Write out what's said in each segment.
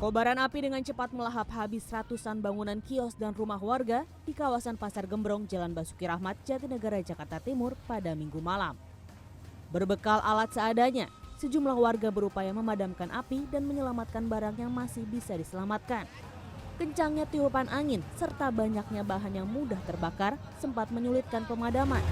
Kobaran api dengan cepat melahap habis ratusan bangunan kios dan rumah warga di kawasan Pasar Gembrong, Jalan Basuki Rahmat, Jatinegara, Jakarta Timur pada Minggu malam. Berbekal alat seadanya, sejumlah warga berupaya memadamkan api dan menyelamatkan barang yang masih bisa diselamatkan. Kencangnya tiupan angin serta banyaknya bahan yang mudah terbakar sempat menyulitkan pemadaman.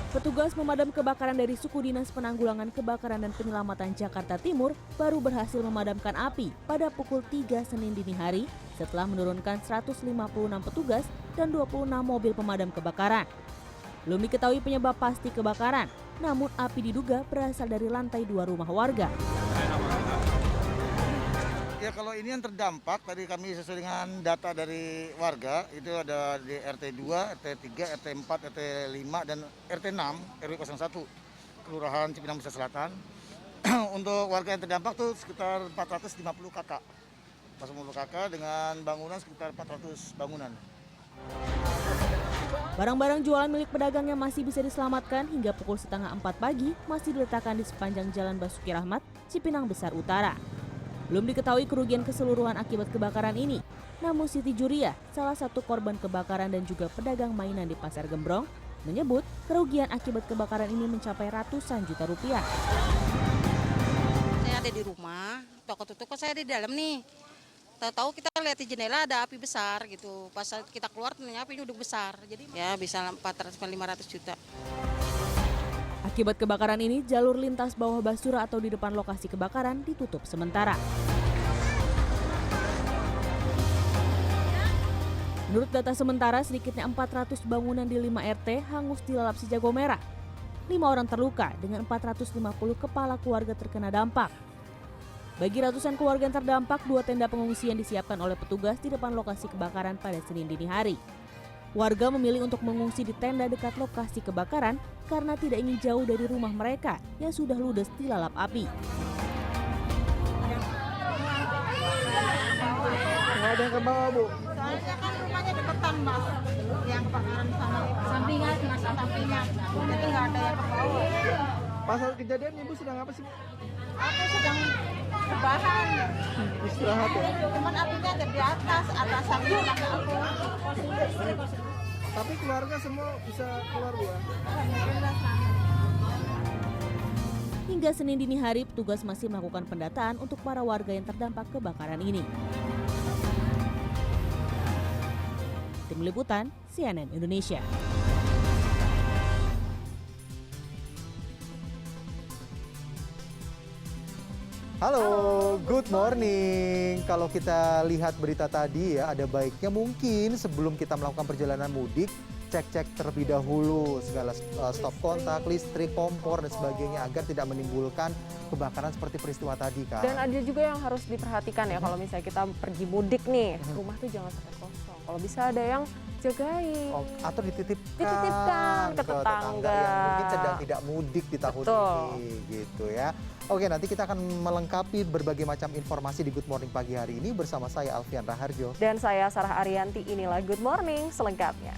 Petugas pemadam kebakaran dari Suku Dinas Penanggulangan Kebakaran dan Penyelamatan Jakarta Timur baru berhasil memadamkan api pada pukul 3 Senin dini hari setelah menurunkan 156 petugas dan 26 mobil pemadam kebakaran. Belum diketahui penyebab pasti kebakaran, namun api diduga berasal dari lantai 2 rumah warga. Ya kalau ini yang terdampak, tadi kami sesuai dengan data dari warga, itu ada di RT 2, RT 3, RT 4, RT 5, dan RT 6, RW 01, Kelurahan Cipinang Besar Selatan. Untuk warga yang terdampak tuh sekitar 450 kakak. 450 kakak dengan bangunan sekitar 400 bangunan. Barang-barang jualan milik pedagangnya masih bisa diselamatkan hingga pukul 3:30 pagi masih diletakkan di sepanjang Jalan Basuki Rahmat, Cipinang Besar Utara. Belum diketahui kerugian keseluruhan akibat kebakaran ini. Namun Siti Juriah, salah satu korban kebakaran dan juga pedagang mainan di Pasar Gembrong, menyebut kerugian akibat kebakaran ini mencapai ratusan juta rupiah. Saya ada di rumah, toko-toko saya ada di dalam nih. Tahu-tahu kita lihat di jendela ada api besar gitu. Pas kita keluar ternyata apinya udah besar. Jadi ya bisa 400-500 juta. Akibat kebakaran ini, jalur lintas bawah Basura atau di depan lokasi kebakaran ditutup sementara. Menurut data sementara, sedikitnya 400 bangunan di 5 RT hangus dilalap si jago merah. 5 orang terluka dengan 450 kepala keluarga terkena dampak. Bagi ratusan keluarga yang terdampak, 2 tenda pengungsian disiapkan oleh petugas di depan lokasi kebakaran pada Senin dini hari. Warga memilih untuk mengungsi di tenda dekat lokasi kebakaran karena tidak ingin jauh dari rumah mereka yang sudah ludes dilalap api. Nggak ada yang ke bawah, Bu? Soalnya kan rumahnya deketan, Mas. Yang kebakaran sama sampingan, sampingan. Jadi nggak ada yang ke bawah. Pas saat kejadian Ibu sedang apa sih? Aku sedang rebahan. Istirahat ya? Cuman apinya ada di atas samping kakak aku. Tapi keluarga semua bisa keluar, Bu? Alhamdulillah selamat. Hingga Senin dini hari, petugas masih melakukan pendataan untuk para warga yang terdampak kebakaran ini. Tim Liputan, CNN Indonesia. Halo, good morning. Kalau kita lihat berita tadi ya, ada baiknya mungkin sebelum kita melakukan perjalanan mudik, cek-cek terlebih dahulu segala stop kontak, listrik, kompor dan sebagainya agar tidak menimbulkan kebakaran seperti peristiwa tadi kan. Dan ada juga yang harus diperhatikan ya kalau misalnya kita pergi mudik nih, rumah tuh jangan sampai kosong. Kalau bisa ada yang jagain. Atau Dititipkan ke tetangga yang mungkin sedang tidak mudik di tahun ini gitu ya. Oke, nanti kita akan melengkapi berbagai macam informasi di Good Morning pagi hari ini bersama saya Alfian Raharjo. Dan saya Sarah Ariyanti, inilah Good Morning selengkapnya.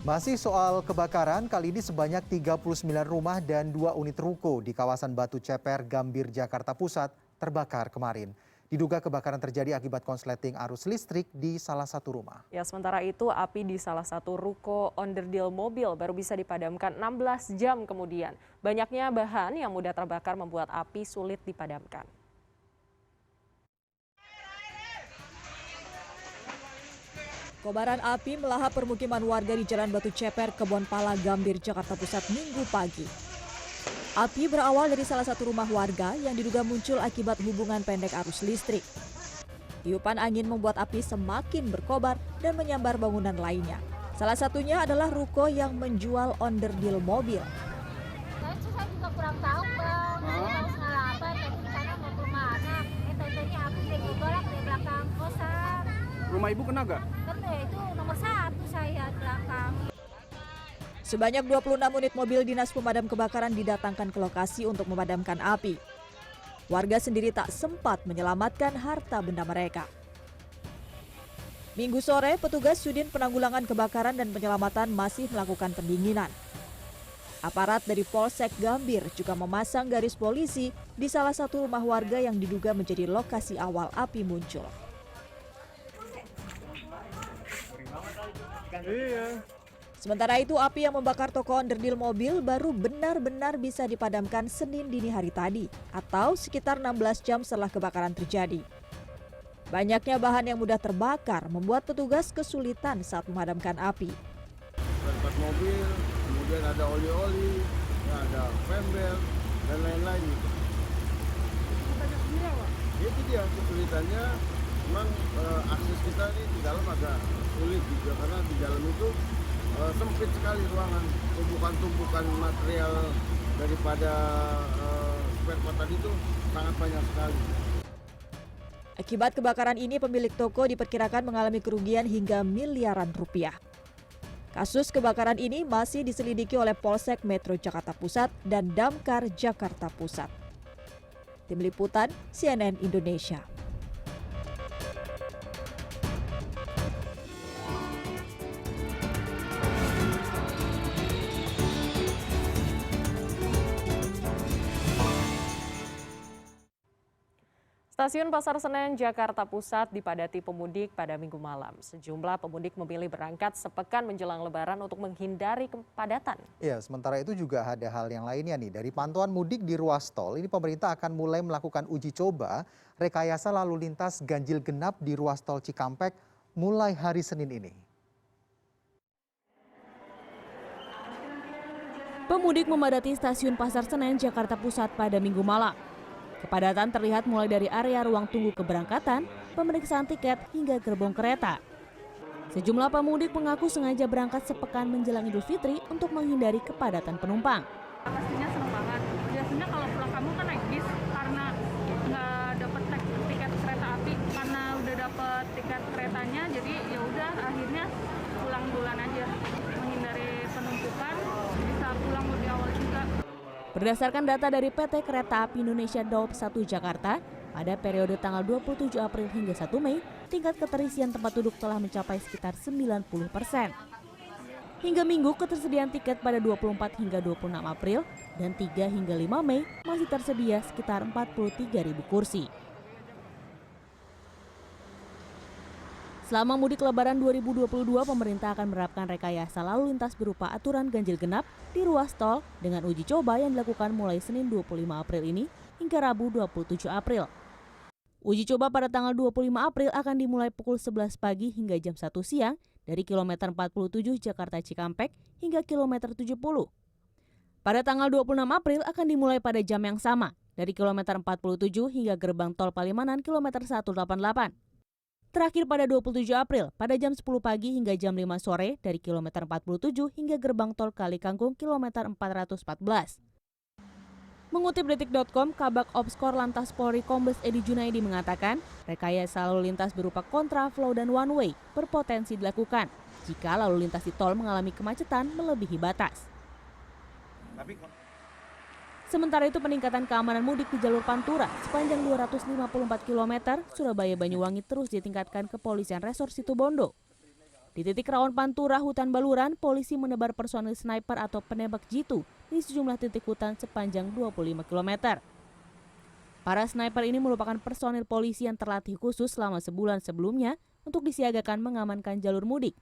Masih soal kebakaran, kali ini sebanyak 39 rumah dan 2 unit ruko di kawasan Batu Ceper, Gambir, Jakarta Pusat terbakar kemarin. Diduga kebakaran terjadi akibat konsleting arus listrik di salah satu rumah. Ya, sementara itu api di salah satu ruko onderdil mobil baru bisa dipadamkan 16 jam kemudian. Banyaknya bahan yang mudah terbakar membuat api sulit dipadamkan. Kobaran api melahap permukiman warga di Jalan Batu Ceper, Kebonpala, Gambir, Jakarta Pusat Minggu pagi. Api berawal dari salah satu rumah warga yang diduga muncul akibat hubungan pendek arus listrik. Tiupan angin membuat api semakin berkobar dan menyambar bangunan lainnya. Salah satunya adalah ruko yang menjual onderdil mobil. Saya juga kurang tahu, Bang. Saya tahu salah apa, tapi sana mau ke mana. Tentunya api dari belakang kosan. Rumah Ibu kena gak? Kan itu nomor 1. belakang. Sebanyak 26 unit mobil dinas pemadam kebakaran didatangkan ke lokasi untuk memadamkan api. Warga sendiri tak sempat menyelamatkan harta benda mereka. Minggu sore, petugas Sudin Penanggulangan Kebakaran dan Penyelamatan masih melakukan pendinginan. Aparat dari Polsek Gambir juga memasang garis polisi di salah satu rumah warga yang diduga menjadi lokasi awal api muncul. Sementara itu, api yang membakar toko onderdil mobil baru benar-benar bisa dipadamkan Senin dini hari tadi, atau sekitar 16 jam setelah kebakaran terjadi. Banyaknya bahan yang mudah terbakar membuat petugas kesulitan saat memadamkan api. Tempat mobil, kemudian ada oli-oli, ada pembel, dan lain-lain. Itu dia kesulitannya, memang akses kita ini di dalam agak sulit juga, karena di dalam itu sempit sekali ruangan, tumpukan-tumpukan material daripada spare part tadi itu sangat banyak sekali. Akibat kebakaran ini, pemilik toko diperkirakan mengalami kerugian hingga miliaran rupiah. Kasus kebakaran ini masih diselidiki oleh Polsek Metro Jakarta Pusat dan Damkar Jakarta Pusat. Tim Liputan CNN Indonesia. Stasiun Pasar Senen, Jakarta Pusat dipadati pemudik pada Minggu malam. Sejumlah pemudik memilih berangkat sepekan menjelang Lebaran untuk menghindari kepadatan. Ya, sementara itu juga ada hal yang lainnya nih. Dari pantauan mudik di ruas tol, ini pemerintah akan mulai melakukan uji coba rekayasa lalu lintas ganjil genap di ruas tol Cikampek mulai hari Senin ini. Pemudik memadati stasiun Pasar Senen, Jakarta Pusat pada Minggu malam. Kepadatan terlihat mulai dari area ruang tunggu keberangkatan, pemeriksaan tiket, hingga gerbong kereta. Sejumlah pemudik mengaku sengaja berangkat sepekan menjelang Idul Fitri untuk menghindari kepadatan penumpang. Pastinya seneng banget. Biasanya kalau pulang kampung kan naik bis, karena nggak dapat tiket kereta api, karena udah dapat tiket keretanya, jadi ya udah akhirnya pulang duluan aja, menghindari penumpukan, bisa pulang lebih awal juga. Berdasarkan data dari PT Kereta Api Indonesia Daup 1 Jakarta, pada periode tanggal 27 April hingga 1 Mei, tingkat keterisian tempat duduk telah mencapai sekitar 90%. Hingga Minggu, ketersediaan tiket pada 24 hingga 26 April dan 3 hingga 5 Mei masih tersedia sekitar 43.000 kursi. Selama mudik Lebaran 2022, pemerintah akan menerapkan rekayasa lalu lintas berupa aturan ganjil genap di ruas tol dengan uji coba yang dilakukan mulai Senin 25 April ini hingga Rabu 27 April. Uji coba pada tanggal 25 April akan dimulai pukul 11 pagi hingga jam 1 siang dari kilometer 47 Jakarta Cikampek hingga kilometer 70. Pada tanggal 26 April akan dimulai pada jam yang sama dari kilometer 47 hingga gerbang tol Palimanan kilometer 188. Terakhir pada 27 April pada jam 10 pagi hingga jam 5 sore dari kilometer 47 hingga gerbang tol Kali Kangkung kilometer 414. Mengutip detik.com, Kabak Ops Korlantas Polri Kombes Edi Junaidi mengatakan, rekayasa lalu lintas berupa kontraflow dan one way berpotensi dilakukan jika lalu lintas di tol mengalami kemacetan melebihi batas. Sementara itu, peningkatan keamanan mudik di jalur Pantura sepanjang 254 km Surabaya-Banyuwangi terus ditingkatkan kepolisian Resor Situbondo. Di titik rawan Pantura, Hutan Baluran, polisi menebar personil sniper atau penembak jitu di sejumlah titik hutan sepanjang 25 km. Para sniper ini merupakan personil polisi yang terlatih khusus selama sebulan sebelumnya untuk disiagakan mengamankan jalur mudik.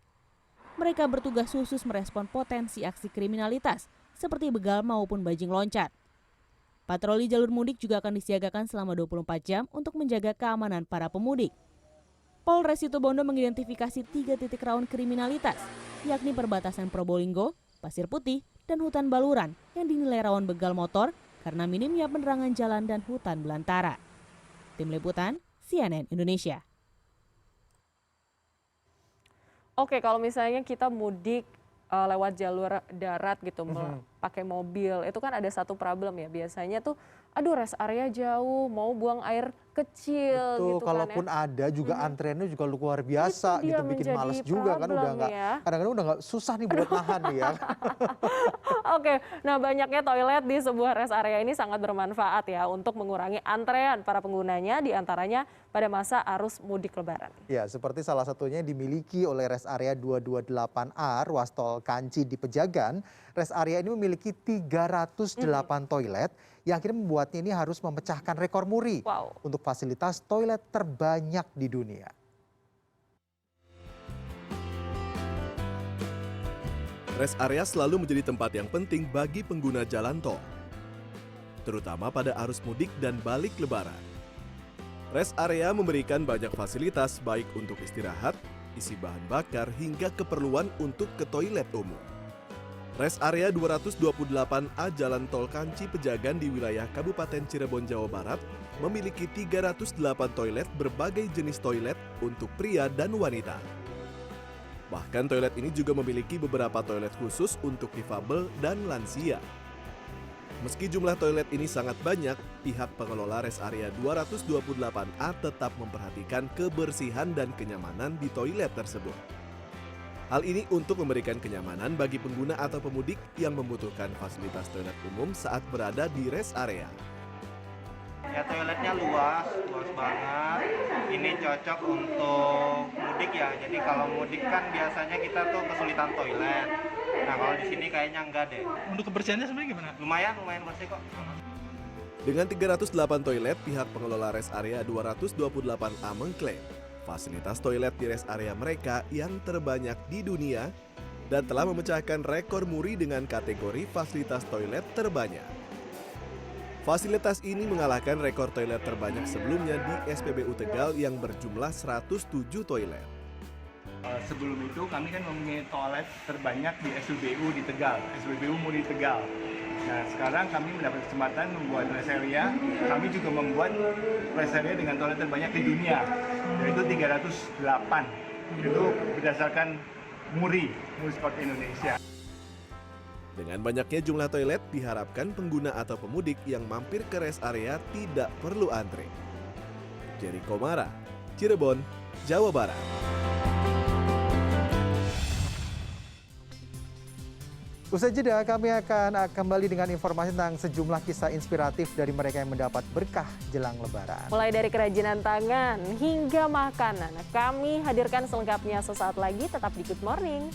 Mereka bertugas khusus merespon potensi aksi kriminalitas seperti begal maupun bajing loncat. Patroli jalur mudik juga akan disiagakan selama 24 jam untuk menjaga keamanan para pemudik. Polres Situbondo mengidentifikasi 3 titik rawan kriminalitas, yakni perbatasan Probolinggo, Pasir Putih, dan Hutan Baluran yang dinilai rawan begal motor karena minimnya penerangan jalan dan hutan belantara. Tim Liputan, CNN Indonesia. Oke, kalau misalnya kita mudik lewat jalur darat gitu, pakai mobil, itu kan ada satu problem ya, biasanya tuh aduh rest area jauh, mau buang air kecil Betul, gitu kalaupun kan ya. ada juga antreannya juga luar biasa Itu dia gitu, bikin menjadi males juga kan, udah problem nggak, ya. kadang-kadang udah nggak, susah nih buat nahan nih ya. Oke, nah banyaknya toilet di sebuah rest area ini sangat bermanfaat ya untuk mengurangi antrean para penggunanya, diantaranya pada masa arus mudik lebaran. Ya, seperti salah satunya yang dimiliki oleh rest area 228A ruas tol Kanci di Pejagan. Rest area ini memiliki 308 toilet yang akhirnya membuatnya ini harus memecahkan rekor muri untuk fasilitas toilet terbanyak di dunia. Rest area selalu menjadi tempat yang penting bagi pengguna jalan tol, terutama pada arus mudik dan balik lebaran. Rest area memberikan banyak fasilitas baik untuk istirahat, isi bahan bakar, hingga keperluan untuk ke toilet umum. Rest area 228A Jalan Tol Kanci Pejagan di wilayah Kabupaten Cirebon, Jawa Barat memiliki 308 toilet berbagai jenis toilet untuk pria dan wanita. Bahkan toilet ini juga memiliki beberapa toilet khusus untuk difabel dan lansia. Meski jumlah toilet ini sangat banyak, pihak pengelola rest area 228A tetap memperhatikan kebersihan dan kenyamanan di toilet tersebut. Hal ini untuk memberikan kenyamanan bagi pengguna atau pemudik yang membutuhkan fasilitas toilet umum saat berada di rest area. Ya, toiletnya luas banget. Ini cocok untuk mudik ya. Jadi kalau mudik kan biasanya kita tuh kesulitan toilet. Nah, kalau di sini kayaknya enggak deh. Untuk kebersihannya sebenarnya gimana? Lumayan bersih kok. Dengan 308 toilet, pihak pengelola rest area 228A mengklaim fasilitas toilet di rest area mereka yang terbanyak di dunia dan telah memecahkan rekor muri dengan kategori fasilitas toilet terbanyak. Fasilitas ini mengalahkan rekor toilet terbanyak sebelumnya di SPBU Tegal yang berjumlah 107 toilet. Sebelum itu kami kan mempunyai toilet terbanyak di SPBU di Tegal, SPBU Muri Tegal. Nah, sekarang kami mendapat kesempatan membuat rest area. Kami juga membuat rest area dengan toilet terbanyak di dunia, yaitu 308. Itu berdasarkan Muri Sport Indonesia. Dengan banyaknya jumlah toilet, diharapkan pengguna atau pemudik yang mampir ke rest area tidak perlu antre. Jerry Komara, Cirebon, Jawa Barat. Usai jeda, kami akan kembali dengan informasi tentang sejumlah kisah inspiratif dari mereka yang mendapat berkah jelang Lebaran. Mulai dari kerajinan tangan hingga makanan, kami hadirkan selengkapnya sesaat lagi, tetap di Good Morning.